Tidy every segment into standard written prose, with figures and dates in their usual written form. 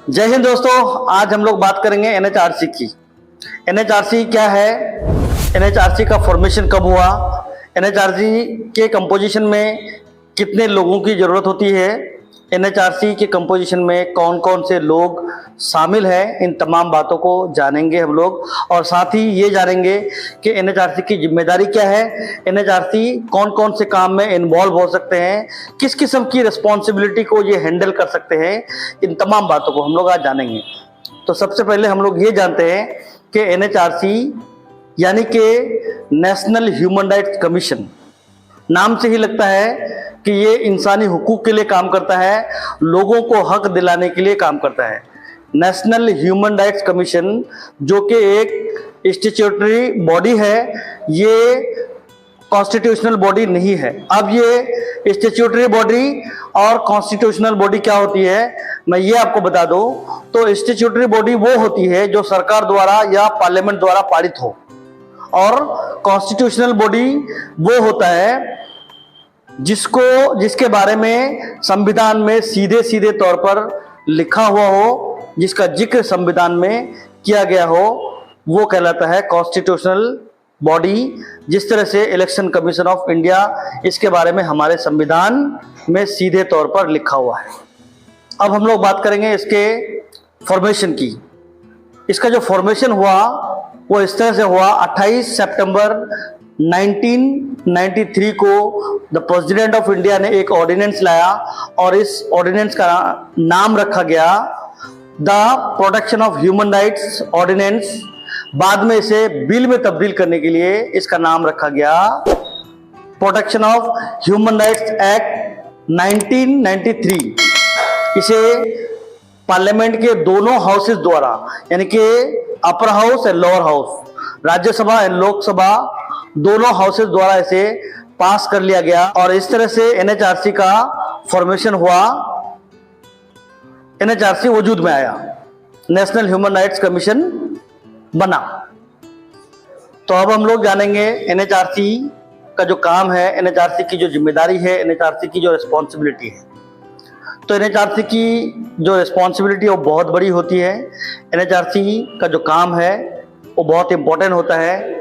जय हिंद दोस्तों, आज हम लोग बात करेंगे एनएचआरसी की। एनएचआरसी क्या है, एनएचआरसी का फॉर्मेशन कब हुआ, एनएचआरसी के कंपोजिशन में कितने लोगों की ज़रूरत होती है, एनएचआरसी के कंपोजिशन में कौन कौन से लोग शामिल हैं, इन तमाम बातों को जानेंगे हम लोग। और साथ ही ये जानेंगे कि एनएचआरसी की जिम्मेदारी क्या है, एनएचआरसी कौन कौन से काम में इन्वॉल्व हो सकते हैं, किस किस्म की रिस्पॉन्सिबिलिटी को ये हैंडल कर सकते हैं, इन तमाम बातों को हम लोग आज जानेंगे। तो सबसे पहले हम लोग ये जानते हैं कि एनएचआरसी यानी कि नेशनल ह्यूमन राइट्स कमीशन, नाम से ही लगता है कि ये इंसानी हुकूक के लिए काम करता है, लोगों को हक दिलाने के लिए काम करता है। नेशनल ह्यूमन राइट्स कमीशन जो कि एक स्टैट्यूटरी बॉडी है, ये कॉन्स्टिट्यूशनल बॉडी नहीं है। अब ये स्टैट्यूटरी बॉडी और कॉन्स्टिट्यूशनल बॉडी क्या होती है, मैं ये आपको बता दूं। तो स्टैट्यूटरी बॉडी वो होती है जो सरकार द्वारा या पार्लियामेंट द्वारा पारित हो, और कॉन्स्टिट्यूशनल बॉडी वो होता है जिसके बारे में संविधान में सीधे सीधे तौर पर लिखा हुआ हो, जिसका जिक्र संविधान में किया गया हो, वो कहलाता है कॉन्स्टिट्यूशनल बॉडी। जिस तरह से इलेक्शन कमीशन ऑफ इंडिया, इसके बारे में हमारे संविधान में सीधे तौर पर लिखा हुआ है। अब हम लोग बात करेंगे इसके फॉर्मेशन की। इसका जो फॉर्मेशन हुआ वो इस तरह से हुआ। 28 सितंबर 1993 को द प्रेसिडेंट ऑफ इंडिया ने एक ऑर्डिनेंस लाया, और इस ऑर्डिनेंस का नाम रखा गया the protection of human rights ordinance. बाद में इसे बिल में तब्दील करने के लिए इसका नाम रखा गया protection of human rights act 1993। इसे पार्लियामेंट के दोनों हाउसेस द्वारा, यानी कि upper house and lower house, Rajya Sabha and Lok Sabha, दोनों हाउसेस द्वारा इसे पास कर लिया गया। और इस तरह से एनएचआरसी का फॉर्मेशन हुआ, एनएचआरसी वजूद में आया, नेशनल ह्यूमन राइट्स कमीशन बना। तो अब हम लोग जानेंगे एनएचआरसी का जो काम है, एनएचआरसी की जो जिम्मेदारी है, एनएचआरसी की जो रिस्पॉन्सिबिलिटी है। तो एनएचआरसी की जो रिस्पॉन्सिबिलिटी है वो बहुत बड़ी होती है। एनएचआरसी का जो काम है वो बहुत इंपॉर्टेंट होता है।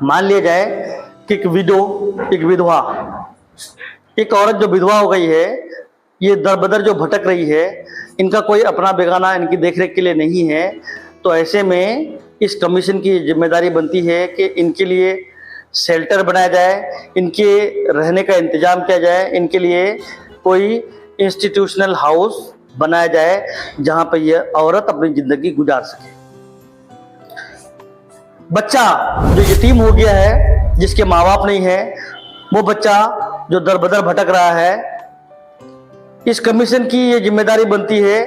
मान लिया जाए कि एक विधवा, एक औरत जो विधवा हो गई है, ये दर बदर जो भटक रही है, इनका कोई अपना बेगाना इनकी देखरेख के लिए नहीं है। तो ऐसे में इस कमीशन की जिम्मेदारी बनती है कि इनके लिए शेल्टर बनाया जाए, इनके रहने का इंतजाम किया जाए, इनके लिए कोई इंस्टीट्यूशनल हाउस बनाया जाए जहां पर यह औरत अपनी जिंदगी गुजार सके। बच्चा जो यतीम हो गया है, जिसके माँ बाप नहीं है, वो बच्चा जो दर बदर भटक रहा है, इस कमीशन की ये जिम्मेदारी बनती है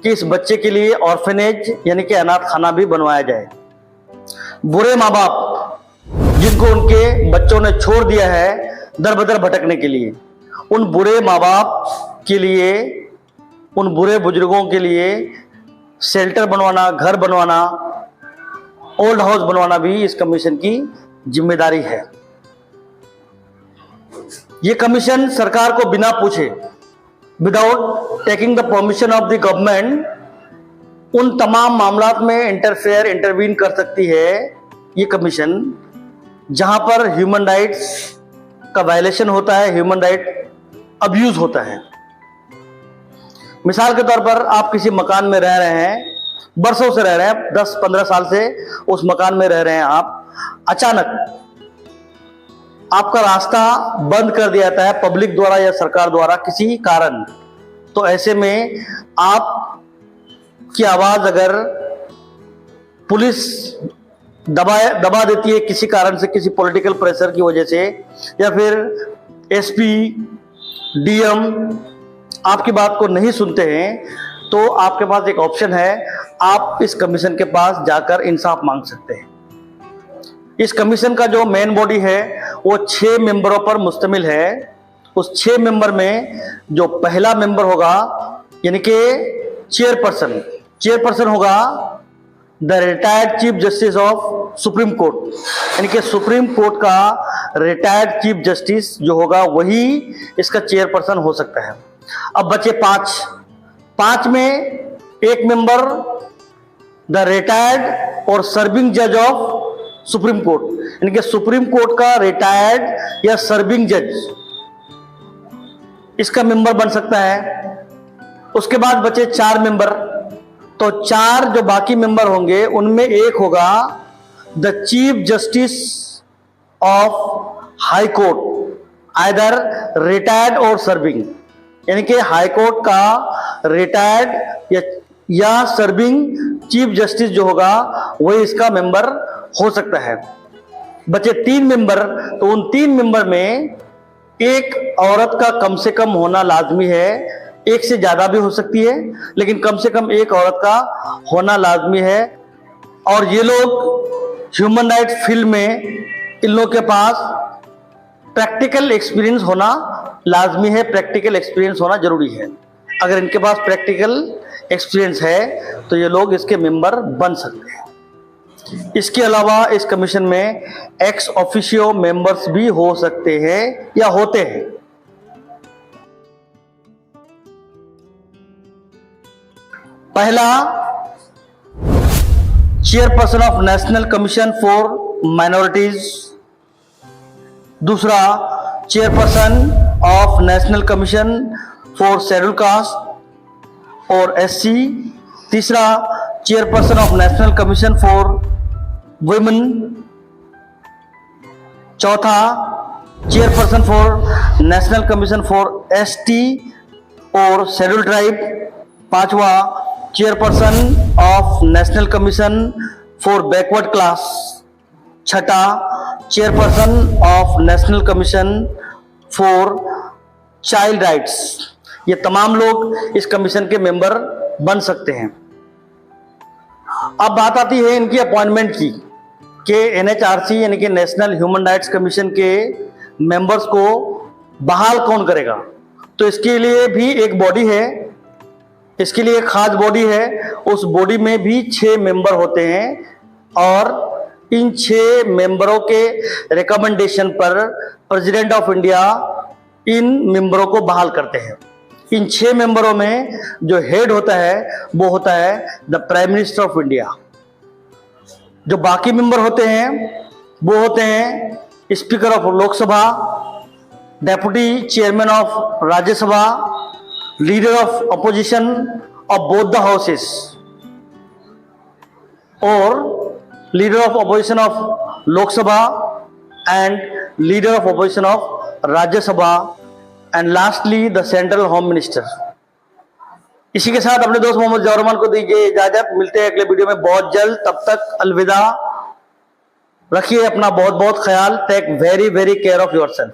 कि इस बच्चे के लिए ऑर्फनेज यानी कि अनाथ खाना भी बनवाया जाए। बुरे माँ बाप जिनको उनके बच्चों ने छोड़ दिया है दर बदर भटकने के लिए, उन बुरे माँ बाप के लिए, उन बुरे बुजुर्गों के लिए शेल्टर बनवाना, घर बनवाना, ओल्ड हाउस बनवाना भी इस कमीशन की जिम्मेदारी है। ये कमीशन सरकार को बिना पूछे, without taking the permission of the government, उन तमाम मामलात में इंटरवीन कर सकती है ये कमीशन जहां पर ह्यूमन राइट्स का वायलेशन होता है, ह्यूमन राइट अब्यूज होता है। मिसाल के तौर पर आप किसी मकान में रह रहे हैं, बरसों से रह रहे हैं, 10-15 साल से उस मकान में रह रहे हैं आप, अचानक आपका रास्ता बंद कर दिया जाता है पब्लिक द्वारा या सरकार द्वारा किसी कारण। तो ऐसे में आप की आवाज अगर पुलिस दबा देती है किसी कारण से, किसी पॉलिटिकल प्रेशर की वजह से, या फिर एसपी, डीएम आपकी बात को नहीं सुनते हैं, तो आपके पास एक ऑप्शन है, आप इस कमीशन के पास जाकर इंसाफ मांग सकते हैं। इस कमीशन का जो मेन बॉडी है वो 6 मेंबरों पर मुश्तमिल है। उस 6 मेंबर में जो पहला मेंबर होगा, यानी कि चेयरपर्सन होगा the retired chief justice of supreme court, यानी कि सुप्रीम कोर्ट का रिटायर्ड चीफ जस्टिस जो होगा वही इसका चेयरपर्सन हो सकता है। अब बचे 5 में एक मेंबर द रिटायर्ड और सर्विंग जज ऑफ सुप्रीम कोर्ट, यानी कि सुप्रीम कोर्ट का रिटायर्ड या सर्विंग जज इसका मेंबर बन सकता है। उसके बाद बचे 4 मेंबर, तो 4 जो बाकी मेंबर होंगे उनमें एक होगा the chief justice of high court, either retired और सर्विंग, यानी कि हाई कोर्ट का रिटायर्ड या सर्विंग चीफ जस्टिस जो होगा वही इसका मेंबर हो सकता है। बचे 3 मेंबर, तो उन 3 मेंबर में एक औरत का कम से कम होना लाजमी है, एक से ज्यादा भी हो सकती है, लेकिन कम से कम एक औरत का होना लाजमी है। और ये लोग ह्यूमन राइट फील्ड में इन लोगों के पास प्रैक्टिकल एक्सपीरियंस होना लाजमी है, प्रैक्टिकल एक्सपीरियंस होना जरूरी है। अगर इनके पास प्रैक्टिकल एक्सपीरियंस है तो ये लोग इसके मेंबर बन सकते हैं। इसके अलावा इस कमीशन में एक्स ऑफिशियो मेंबर्स भी हो सकते हैं या होते हैं। पहला, chairperson of national commission for minorities. दूसरा, chairperson of national commission for schedule caste और एससी। तीसरा, chairperson of national commission for women. चौथा, chairperson for national commission for ST और शेड्यूल ट्राइब। पांचवा, chairperson of national commission for backward class. छठा, chairperson of national commission for child rights. ये तमाम लोग इस कमीशन के मेंबर बन सकते हैं। अब बात आती है इनकी अपॉइंटमेंट की, कि एनएचआरसी यानी कि नेशनल ह्यूमन राइट्स कमीशन के मेंबर्स को बहाल कौन करेगा। तो इसके लिए भी एक बॉडी है, इसके लिए एक खास बॉडी है, उस बॉडी में भी 6 मेंबर होते हैं और इन 6 मेंबरों के रिकमेंडेशन पर प्रेसिडेंट ऑफ इंडिया इन मेंबरों को बहाल करते हैं। इन 6 मेंबरों में जो हेड होता है वो होता है the prime minister of India. जो बाकी मेंबर होते हैं वो होते हैं speaker of Lok Sabha, deputy chairman of Rajya Sabha, leader of opposition of both the houses और leader of opposition of Lok Sabha and leader of opposition of Rajya Sabha and lastly the central home minister. इसी के साथ अपने दोस्त मोहम्मद जौहर रहमान को दीजिए इजाजत। मिलते हैं अगले वीडियो में बहुत जल्द, तब तक अलविदा। रखिए अपना बहुत बहुत ख्याल। Take very very care of yourself.